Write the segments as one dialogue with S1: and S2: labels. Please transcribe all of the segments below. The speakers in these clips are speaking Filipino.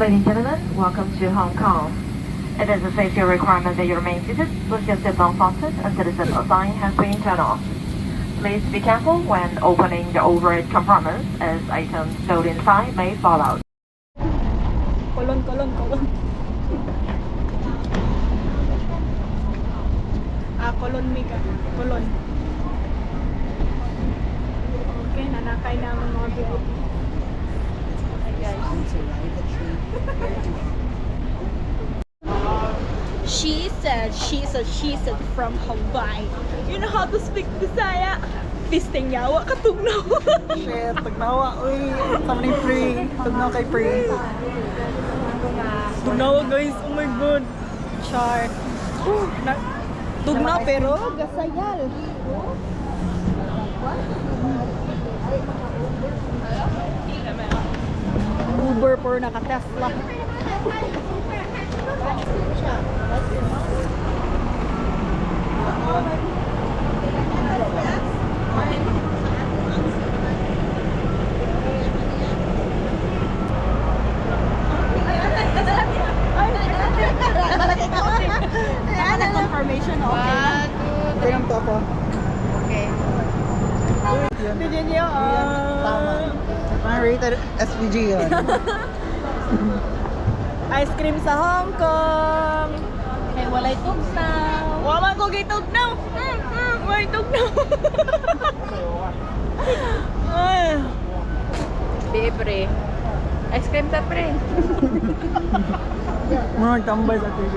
S1: Ladies and gentlemen, welcome to Hong Kong. It is a safety requirement that you remain seated with your seatbelt fastened until the seatbelt sign has been turned off. Please be careful when opening the overhead compartments as items stowed inside may fall out.
S2: Kolon. Kolon Mika. Kolon. Okay, nanakay naman mga bigot. She said from Hawaii. You know how to speak Bisaya? Pisting yawa katugnaw.
S3: Shit, tugnawa. Uy, tama ni Pre. Tugnaw kay Pre.
S2: Tugnaw guys, oh my god. Char. Tugnaw pero gasayal. Uber por naka-Tesla. Confirmation, okay.
S3: Kaya to ako.
S2: Okay. Bigyan niyo,
S3: Tama. Parang rated SPG yun.
S2: ice cream sa Hong Kong.
S4: Eh, walay tugnaw.
S2: Wala ko gay tugnaw. Walay tugnaw.
S4: Di, pre. Ice cream ta, pre.
S3: Mga tambay sa TV.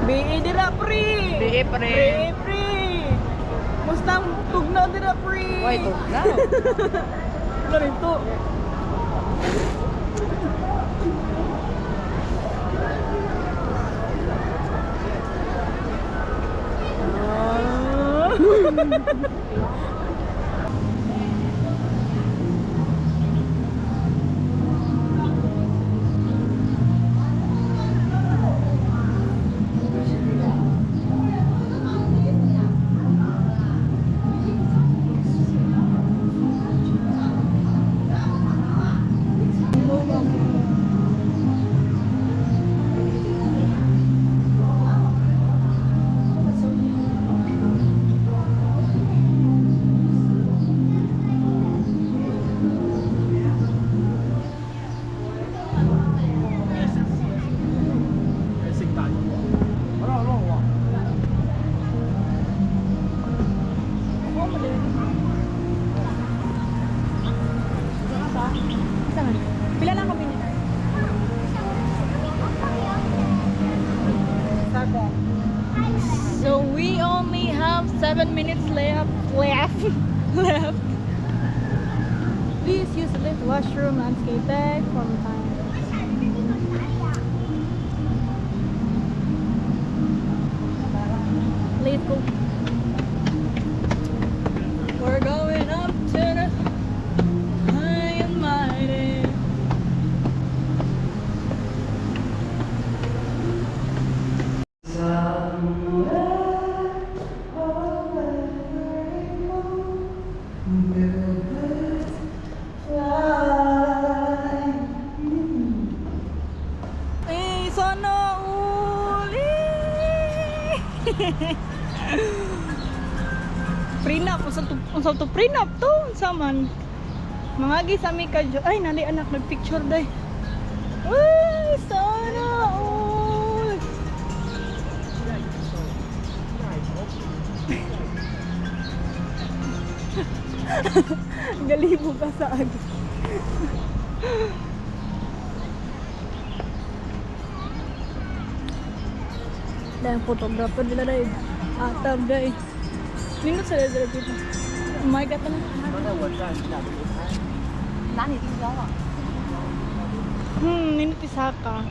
S2: Bi dira pre.
S4: Di, pre.
S2: Pre. Mustang tugnaw dira pre.
S4: Why tugnaw?
S2: Ano rin to? Pila lang kami nila. So we only have 7 minutes left. Please use the lift, washroom, landscape bag from time. Let's go. We're going up to the high and mighty. Sana uli. Prenup, unsa to prenup to saman. Mangagi sa mi ka ay nali anak nagpicture day. Uy, sana uli. Galibo ka sa agi. Dan photographer nila dahil atab dahil nindot sila dito. Oh my god,
S4: Nani, di jawa.
S2: nindot isa ka.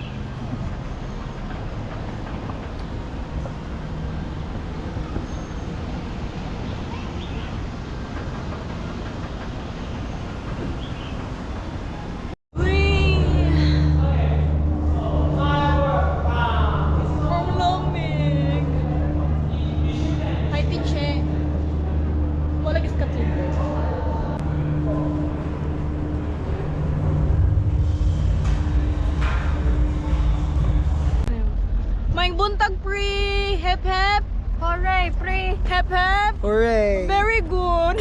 S2: Hep hep.
S3: Hooray!
S2: Very good.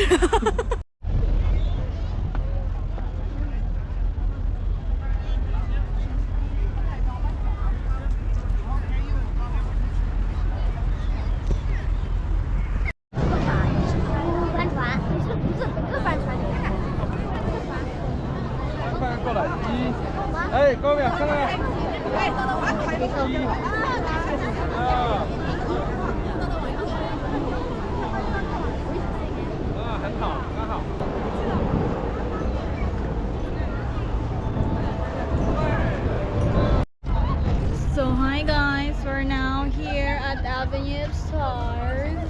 S2: So hi guys, we're now here at Avenue of Stars.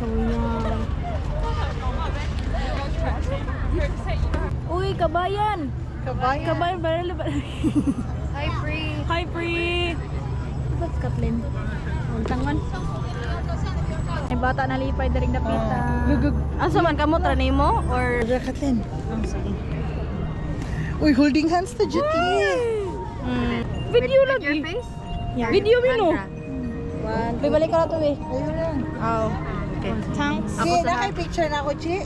S2: So yeah. Uy, kabayan! Kabayan, baril.
S4: Hi, Pri.
S2: Hi, Pri! What's Kathleen? Tangan. May bata na lipay daring dapita. Asa man kamo tranay mo or
S3: Kathleen. Uy, holding hands to Jutli.
S2: video lagi. Yeah. Video mo. Balik ka na to eh.
S3: Ayun lang.
S4: Oh. Okay.
S2: Thanks.
S3: Sige, naka-picture na ako, Chi.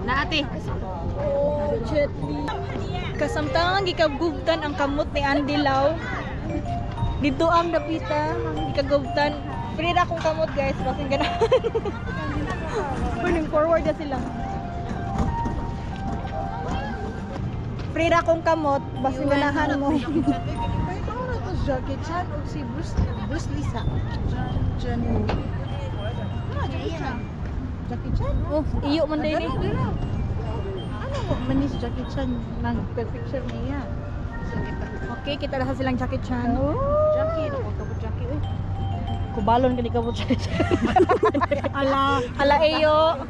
S4: Na ate.
S2: Oh, Jetli. Kasamtangan gikagubtan ang kamot ni Andy Lau. Dito ang dapita, gikagubtan. Free na akong kamot guys, basing ganahan. Pwedeng forward na sila. Free na akong kamot, basing ganahan mo.
S3: Ay, ano na to? Jackie Chan o si Bruce Lisa? John Woo. Jackie Chan?
S2: Oh, iyo man din eh.
S3: Ano mo? Manis Jackie Chan. Nag-picture niya.
S2: Okay, kita na sa silang Jackie Chan.
S3: Jackie, ano ko Jackie? Uy.
S2: Kubalon ka mo Jackie Chan. Ala iyo.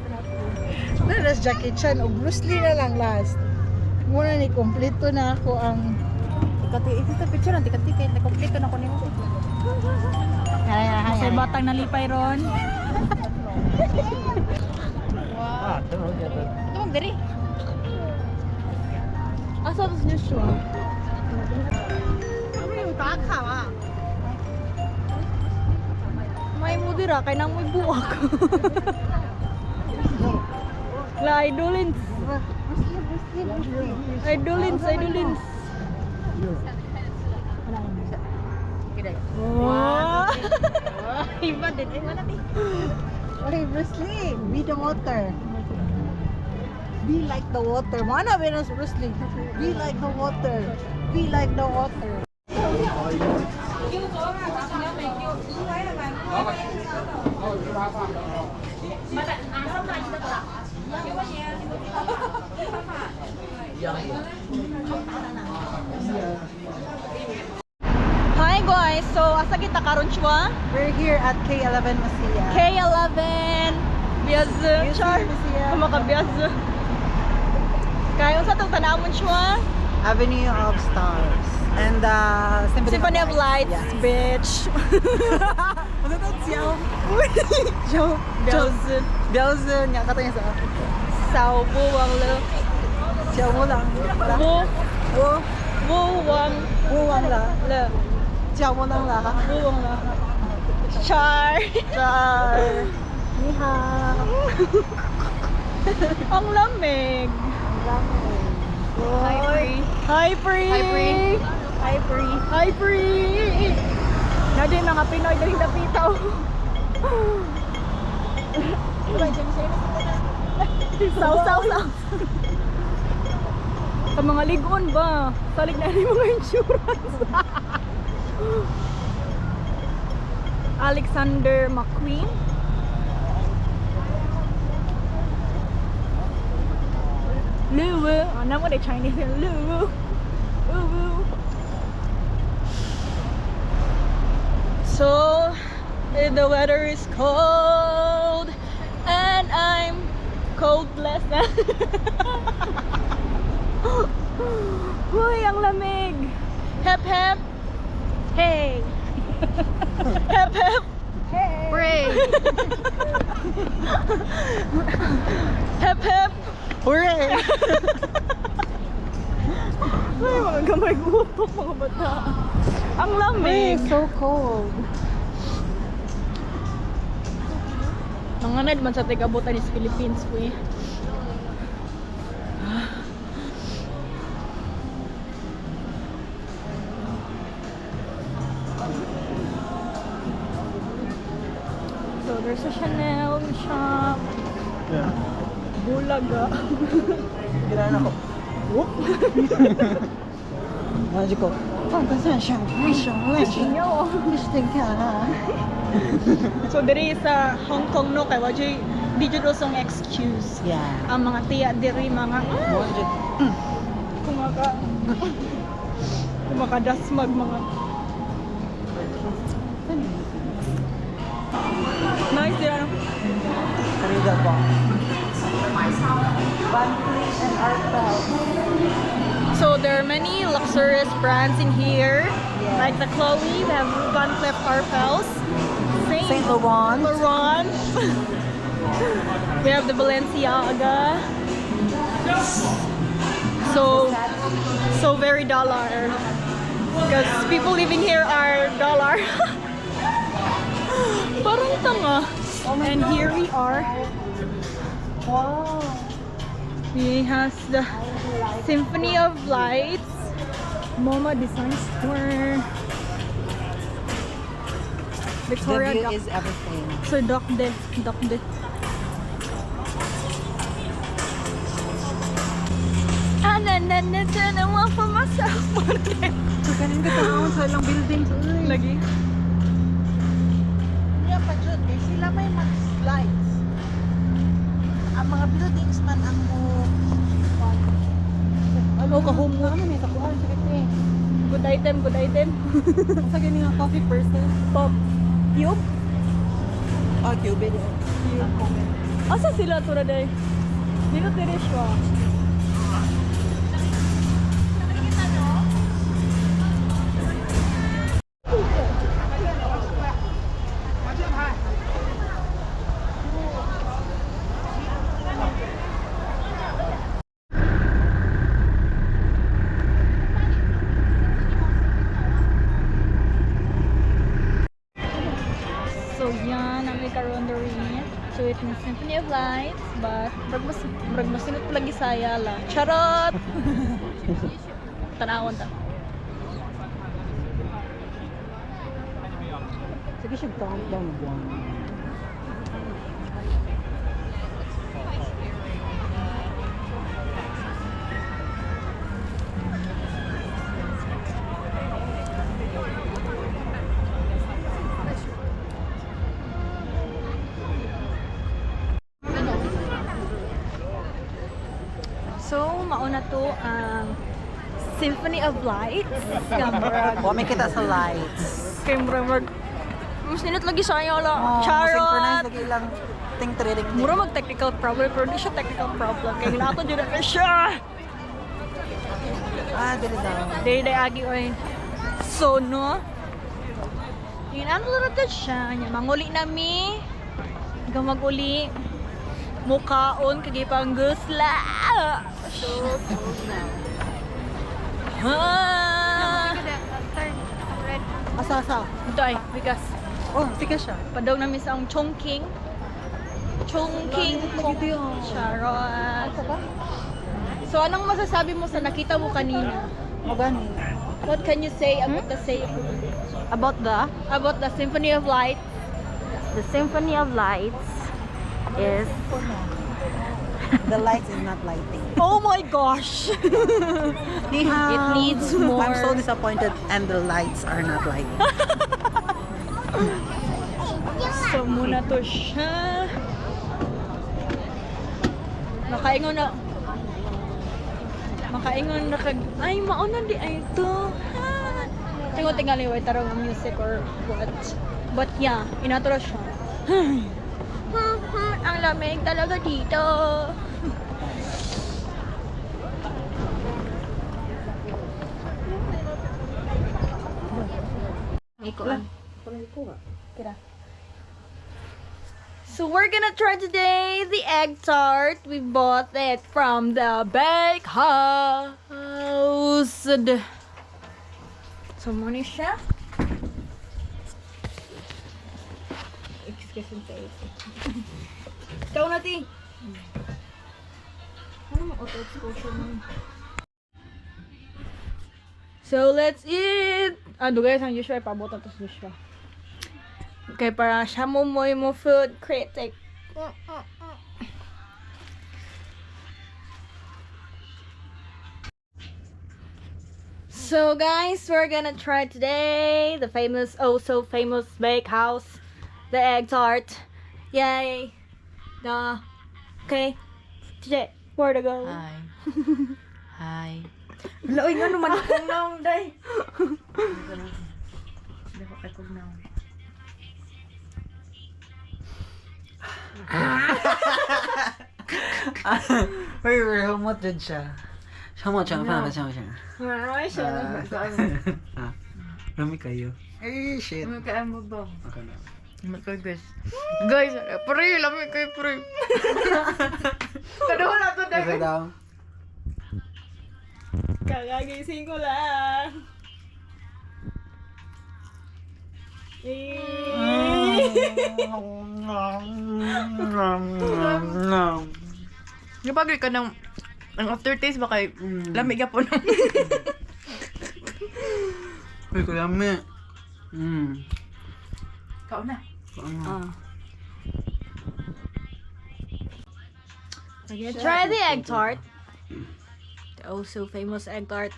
S3: Naras Jackie Chan o Bruce Lee na lang last. Muna ni kompleto na ako ang
S4: Ito picture nanti katiket na kompleto na ko nimo.
S2: Kasi batang nalipay ron.
S4: Wow. Ito mag diri.
S2: Asa to niya siya? May mudira kay nang may buwak. La idolins. Idolins. Wow.
S4: Iba din ay mana ti.
S3: Okay, Bruce Lee, be the water. Be like the water. Mana Venus Bruce Lee? Be like the water. Be like the water.
S2: Hi guys, so asa kita karon siya?
S3: We're here at K11 Masia.
S2: K11 Biyazu. Char.
S3: Masia.
S2: Makabiyazu. Kaya unsa tong tanawon siya?
S3: Avenue of Stars. And
S2: Symphony of Lights,
S3: Yeah.
S2: bitch.
S3: Ano to? Xiao?
S2: Biyazu.
S3: Biaozi nga katanya sa
S2: Sao buwang lo.
S3: Xiao mo lang.
S2: Bu buwang
S3: Buwang la.
S2: lo.
S3: Xiao mo lang la.
S2: Buwang lo. Char.
S3: Char. Ni hao.
S2: Ang lamig.
S4: Hi, Pri.
S2: Hi, Pri.
S4: Hi, Pri.
S2: Hi, Pri. Hi, Pri. Nadi mga Pinoy dali dapitaw. Saw. Sa mga ligon ba? Salig na rin mga insurance. Alexander McQueen. Luwu. Ano mo na Chinese yun? Luwu. So, the weather is cold and I'm coldless na. Uy, ang lamig. Hep hep. Hey. Hep hep. Hey.
S4: Pray.
S2: Hep hep.
S3: Hooray!
S2: Ay, mga gamay gutok mga bata. Ang lamig.
S3: So cold.
S2: Nanganad man sa tigabutan is Philippines po eh. So there's a Chanel shop.
S5: Yeah.
S2: Bulaga.
S5: Ginaan ako. Whoop! Magic ko.
S2: So diri sa Hong Kong no kay wajay di jud usong excuse.
S3: Yeah.
S2: Ang mga tiya diri mga kumakadasmag mga nice dira no?
S3: Karida po. Van Cleef and Arpels.
S2: So there are many luxurious brands in here.
S3: Yes.
S2: Like the Chloe, we have Van Cleef Arpels,
S3: Saint Laurent.
S2: Laurent. We have the Balenciaga. So very dollar. Because people living here are dollar. Parang tanga. And here we are.
S3: Wow.
S2: We have the Symphony of Lights, MoMA Design Store,
S3: The
S2: Victoria
S3: view
S2: Dock.
S3: is everything.
S2: So Dokde. And then I want for myself.
S3: Kanin ka taon sa ilang buildings.
S2: Lagi.
S3: Yeah, pa dyan. Eh, sila may mag-slides. Ang mga buildings man ang mo...
S2: Ano ka home mo?
S3: Ano may takuan? Sakit eh.
S2: Good item, good item.
S3: Sa ganyan nga coffee person.
S2: Pop. Cube?
S3: Oh, cube.
S2: Asa sila to na day? Dito tiri siya. So yan, ang may karon rin. So it means Symphony of Lights, but murag masinot lagi saya la. Charot. Tanawon ta.
S3: Sige siya countdown mo.
S2: So mauna to ang Symphony of Lights. Kamurag.
S3: Wa may kita sa lights.
S2: Kamurag. Masinot lagi saya la.
S3: Oh,
S2: Charot.
S3: synchronize lagi ilang ting-trading.
S2: Mura mag technical problem pero di siya technical problem. Kaya ginato dyan na siya.
S3: Ah, dili daw.
S2: Day agi oy. So no. Ginano na to siya. Nya manguli nami. Gamaguli. Mukaon kagi pang gusla. So ha.
S3: Asa.
S2: Day, bigas.
S3: Oh, sige siya.
S2: Padaw namin sa ang Chongqing. Chongqing. Charot. So anong masasabi mo sa nakita mo kanina?
S3: Magani.
S2: What can you say about the
S3: About the
S2: Symphony of Light?
S1: The Symphony of Lights is
S3: the lights is not lighting.
S2: Oh my gosh!
S3: It
S2: needs more.
S3: I'm so disappointed and the lights are not lighting.
S2: So muna to siya. Makaingon na kag ay mauna di ay to. Tingo tingali way tarong ang music or what. But yeah, inatro siya. Ang lamig talaga dito. So we're gonna try today the egg tart. We bought it from the bake house. So muna siya. Excuse me. mati. Ano mo auto exposure mo? So let's eat. Guys, ang Joshua pabotan to si Joshua. Okay, para siya mo food critic. So guys, we're gonna try today the famous, oh so famous bakehouse, the egg tart. Yay! Okay, today, where to go?
S4: Hi. Hi.
S2: Loy nga naman akong naong day.
S4: Hindi ko kay kugnaw.
S5: Wait, humot din siya. Humot siya, paano siya?
S2: Ay, siya.
S5: Rami kayo. Eh, shit.
S4: Ano kaya mo ba?
S5: Okay na.
S4: Ano kaya guys? Guys, pre, lamig kayo pre.
S2: Kaduhan ako
S5: Kasi
S2: day.
S5: daw.
S2: Kakagising ko lang.
S4: Napagay ka ng ang aftertaste ba kay lamig ka po ng
S5: Uy, kulami.
S4: Kao na.
S2: Okay, try the egg tart. The also famous egg tart.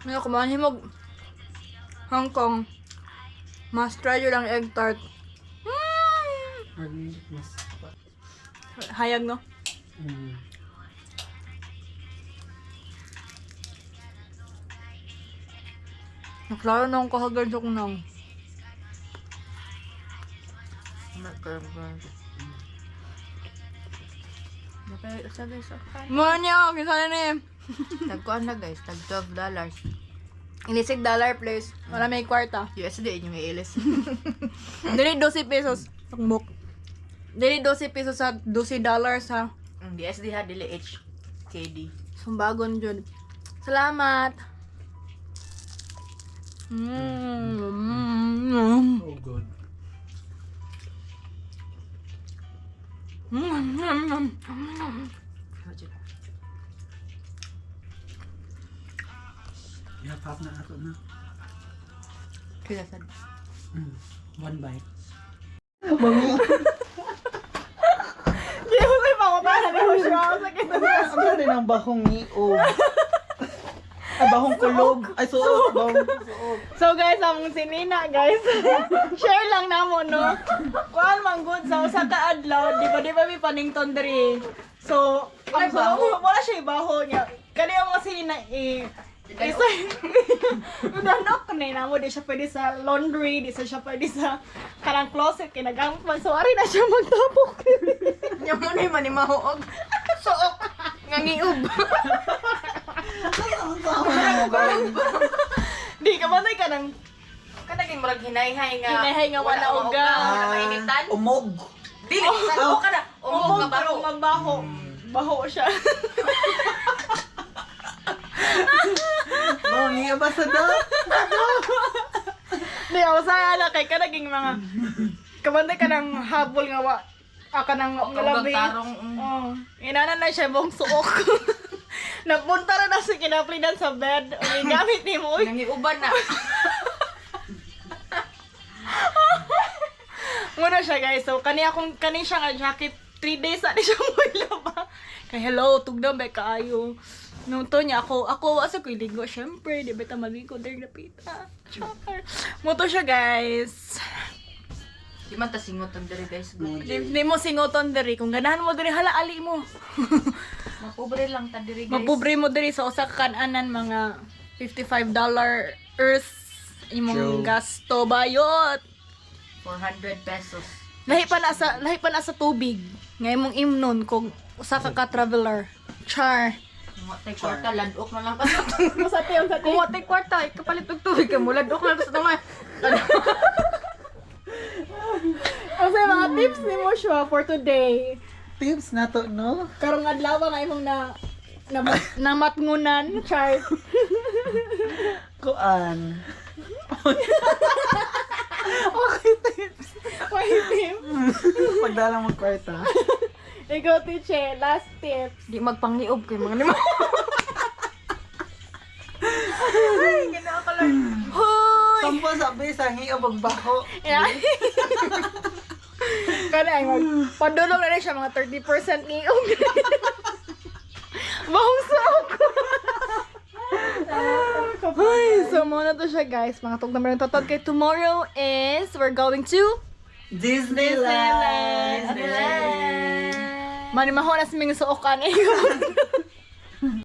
S2: May kumain mo Hong Kong. Mas try yun ang egg tart. Hayag no? Naklaro na akong kahagan sa kunang.
S4: Sa guys,
S2: Mga niya, kinsa na eh.
S4: tagkuan na guys, tag $12.
S2: Inisig dollar please. Wala may kwarta.
S4: USD yung iilis.
S2: Dili 12 pesos. Takbok. Dili 12 pesos sa $12 ha.
S4: USD ha, dili HKD.
S2: Sumbagon dyan. Salamat.
S5: Oh, good. Pop na ako na.
S4: Kaya sad.
S5: One bite.
S2: Hindi mo may pangupahan ni Joshua. Sakit na
S5: Ano rin ang bahong niog? Ay, bahong kulog. Ay, suog. Bahong suog.
S2: So guys, ang sinina guys. Share lang namo no. Kuan man good sa usa ka adlaw, di ba may panington diri. So, ang wala siya ibaho niya. Kani ang mga sinina isa nanok ni namo di siya pwede sa laundry, di siya pwede sa kanang closet kinagamit man so ari na siya magtapok.
S4: Nya mo ni man ni mahuog. Suok nga ngiub.
S2: Di ka man ka nang
S4: Kanaging murag hinay-hay nga.
S2: Hinay-hay nga wala uga.
S4: Wala mainitan.
S5: Umog.
S4: Dili, sa ka na. Umog ka
S2: pero
S4: baro.
S2: magbaho. Baho siya.
S5: Oh, niya ba sa da?
S2: Di ako sa ala kay kanaging mga kabantay ka ng habol nga wa ka nang nalabi.
S4: Tarong.
S2: Oh, inanan na siya mong suok. Napunta na sa kinaplinan sa bed. Uy, gamit ni mo.
S4: Nangiuban na.
S2: Muna siya guys. So kani siya nga jacket 3 days na siya mo ilaba. Kay hello, tugdam ba kaayo. Nung to niya ako wasa ko iligo. Syempre, di ba ta maligo dahil napita. Chokar. Moto siya guys.
S4: Di man ta singot ang diri guys.
S2: Di mo singoton diri. Kung ganahan mo diri, hala ali mo.
S4: Mapobre lang ta diri guys.
S2: Mapobre mo diri sa usa ka kananan mga $55 earth imong
S5: True.
S2: gasto bayot.
S4: 400 pesos.
S2: Lahi pa na sa tubig. Ngay mong imnon kung usa ka traveler. Char.
S4: Mo tay kwarta ladok na lang pa.
S2: Masati ang sati.
S4: Kung mo tay kwarta, kapalit og tubig ka mo ladok na gusto nga.
S2: Kasi mga tips ni mo siya for today.
S5: tips na to, no?
S2: Karong adlaw nga imong na matngunan, char.
S5: Kuan.
S2: Paitim.
S5: Pagdala mo kwarta.
S2: Ikaw, teacher, last tips.
S4: Di magpangliob kay mga nimo.
S5: Sampo sabi sa hiyo magbaho.
S2: Kana ay padulong na rin siya mga 30% niog. Bahong sok. Ay, so muna to siya guys. Mga tug number ng totod kay tomorrow is we're going to
S5: Disneyland.
S2: Manimaho na sa mga suokan eh.